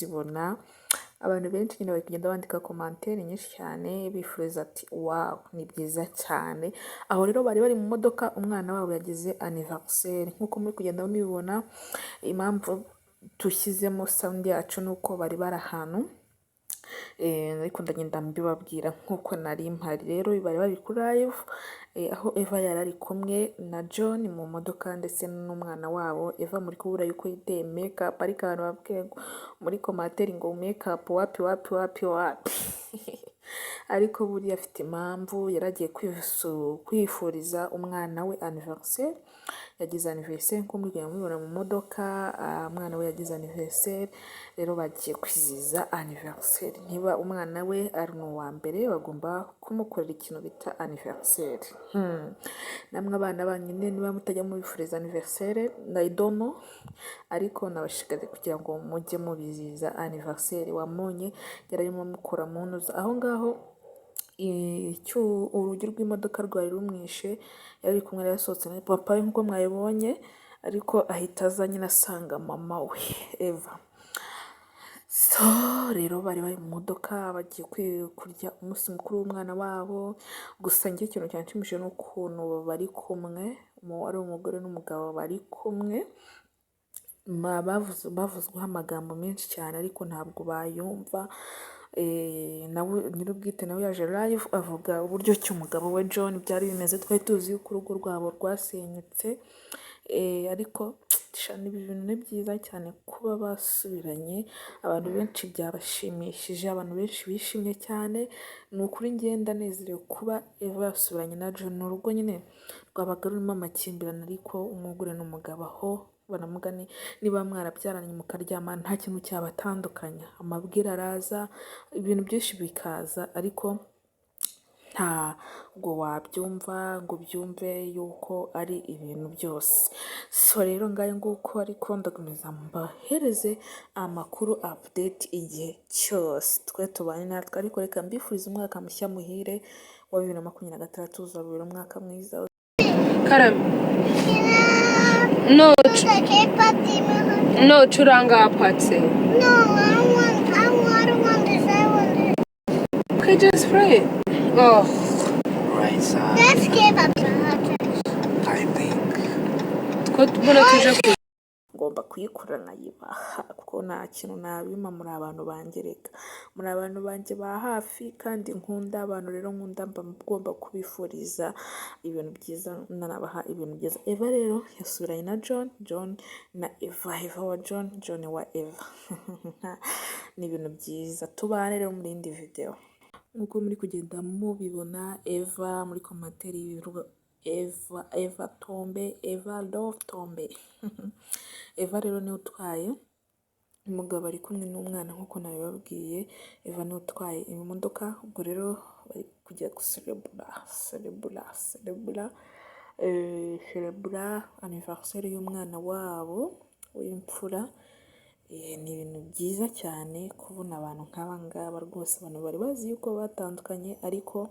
zibona abantu benshi nyine bari kugenda bandika komantere nyinshi cyane bifuriza ati wawu ni byiza cyane. Aho rero bari bari mu modoka, umwana wabo yagize aniveriseri nk'uko muri kugenda mubibona. Impamvu dushyizemo sawundi yacu ni uko bari bari ahantu, ariko ndagenda mbibabwira nk'uko nari mpari. Rero bari bari kuri live, aho Eva yari ari kumwe na John mu modoka ndetse n'umwana wabo. Eva muri kubura yuko yiteye makeup, ariko abantu babwiye ngo muri komateri ngo makeup wapi wapi wapi wapi ariko buriya afite impamvu. Yaragiye kwifuriza umwana we anniversaire, yagize anniversaire nk'uko muri mubibona mu modoka. Umwana we yagize anniversaire, rero bagiye kwizihiza anniversaire. Niba umwana we ari uwa mbere bagomba kumukorera ikintu bita anniversaire. Namwe abana banyu niba mutajya mubifuriza anniversaire ndayidomo, ariko nabashishikariza kugira ngo mujye mubizihiza anniversaire. Wamonye yararimo mukora mu ntuza aho ngaho, urugi rw'imodoka rwari rumwishe, yari kumwe yasohotse na papa we nk'uko mwabibonye, ariko ahita aza nyine asanga mama we Eva. So rero bari bari mu modoka bagiye kurya umunsi mukuru w'umwana wabo. Gusa njye ikintu cyanshimishije ni ukuntu bari kumwe, ari umugore n'umugabo bari kumwe. Bavuzweho amagambo menshi cyane ariko ntabwo bayumva. Nawe nyir'ubwite nawe yaje live avuga uburyo ki umugabo we John byari bimeze. Twari tuzi yuko urugo rwabo rwasenyutse, ariko ibi bintu ni byiza cyane kuba basubiranye. Abantu benshi byabashimishije, abantu benshi bishimye cyane. Ni ukuri ngenda nezerewe kuba Eva yasubiranye na John. Ni urugo nyine rwabaga rurimo amakimbirane, ariko umugore n'umugabo aho banamugani niba mwarabyaranye mukaryama nta kintu cyabatandukanya, amabwire araza, ibintu byinshi bikaza, ariko ntabwo wabyumva ngo ubyumve yuko ari ibintu byose. So rero ngayo nguko, ariko ndakomeza mbahereze amakuru update igihe cyose twe tubanye natwe. Ariko reka mbifuriza umwaka mushya muhire wa 2026, uzabera umwaka mwiza. Karam. No, curanga apatse. No, I don't want this. I want this. Okay, just pray. Oh. Right side. Let's give up the I think. Tubona tuje ku Ngomba kuyikora nkayibaha kuko nta kintu nabima. Muri abantu banjye, reka muri abantu banjye ba hafi kandi nkunda. Abantu rero nkunda mba ngomba kubifuriza ibintu byiza, nanabaha ibintu byiza. Eva rero yasubiranye na John, John na Eva, Eva wa John, John wa Eva. Ni ibintu byiza. Tubane rero muri indi video nk'uko muri kugenda mubibona. Eva muri komateri y'ibiruga Eva tombe, Eva love tombe. Eva rero niwe utwaye, umugabo ari kumwe n'umwana nk'uko nabibabwiye. Eva niwe utwaye imodoka. Ubwo rero bari kujya guserebura anniversaire y'umwana wabo w'imfura. Ni ibintu byiza cyane kubona abantu nk'aba ngaba rwose. Abantu bari bazi yuko batandukanye ariko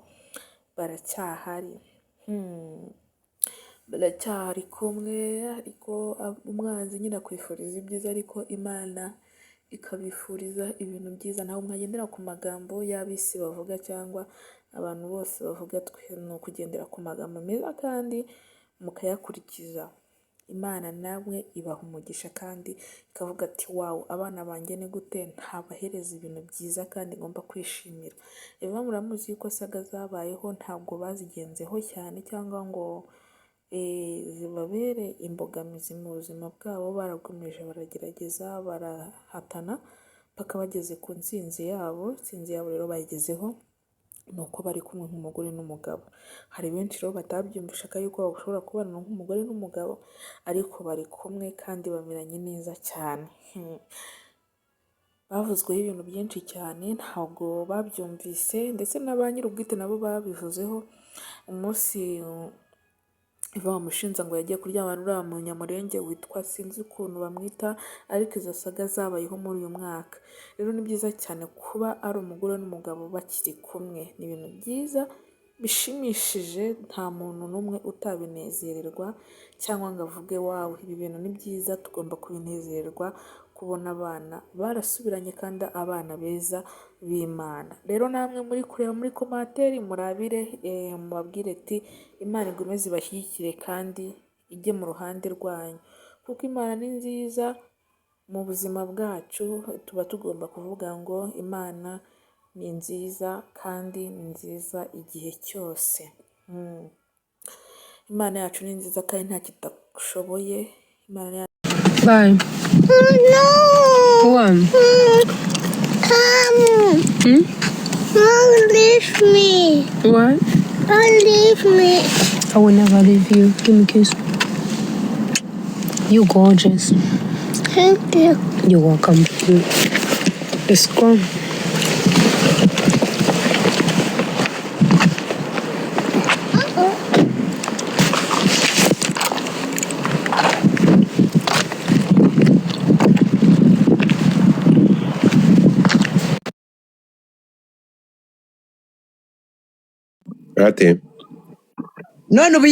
baracyahari, baracyari kumwe. Ariko umwanzi nyine akwifuriza ibyiza, ariko Imana ikabifuriza ibintu byiza. Ntabwo mwagendera ku magambo y'abisi bavuga cyangwa abantu bose bavuga. Twe ni ukugendera ku magambo meza kandi mukayakurikiza. Imana namwe ibaha umugisha kandi ikavuga ati wawu, abana banjye ni gute ntabahereza ibintu byiza kandi ngomba kwishimira. Eva muramuzi yuko saga zabayeho ntabwo bazigenzeho cyane cyangwa ngo zibabere imbogamizi mu buzima bwabo. Barakomeje baragerageza, barahatana paka bageze ku ntsinzi yabo. Intsinzi yabo rero bayigezeho ni uko bari kumwe nk'umugore n'umugabo. Hari benshi rero batabyumvishaga yuko bashobora kubana nk'umugore n'umugabo, ariko bari kumwe kandi bameranye neza cyane. Bavuzweho ibintu byinshi cyane ntabwo babyumvise, ndetse na ba nyir'ubwite nabo babivuzeho. Umunsi Eva bamushinja ngo yagiye kuryama n'uriya munyamurenge witwa sinzi ukuntu bamwita, ariko izo saga zabayeho muri uyu mwaka. Rero ni byiza cyane kuba ari umugore n'umugabo bakiri kumwe. Ni ibintu byiza bishimishije, nta muntu n'umwe utabinezererwa cyangwa ngo avuge wawe ibi bintu ni byiza tugomba kubinezererwa kubona abana barasubiranye kandi abana beza b'Imana. Rero namwe muri kureba muri komantere murabire mubabwire ati Imana igomeze ibashyigikire kandi ijye mu ruhande rwanyu, kuko Imana ni nziza. Mu buzima bwacu tuba tugomba kuvuga ngo Imana ni nziza kandi ni nziza igihe cyose. Imana yacu ni nziza kandi nta kidashoboye. Imana yacu Bye. Oh no! One. Come! Don't leave me! What? Don't leave me! I will never leave you. Give me a kiss. You gorgeous. Thank you. You're welcome. Let's go. Ate. none ubu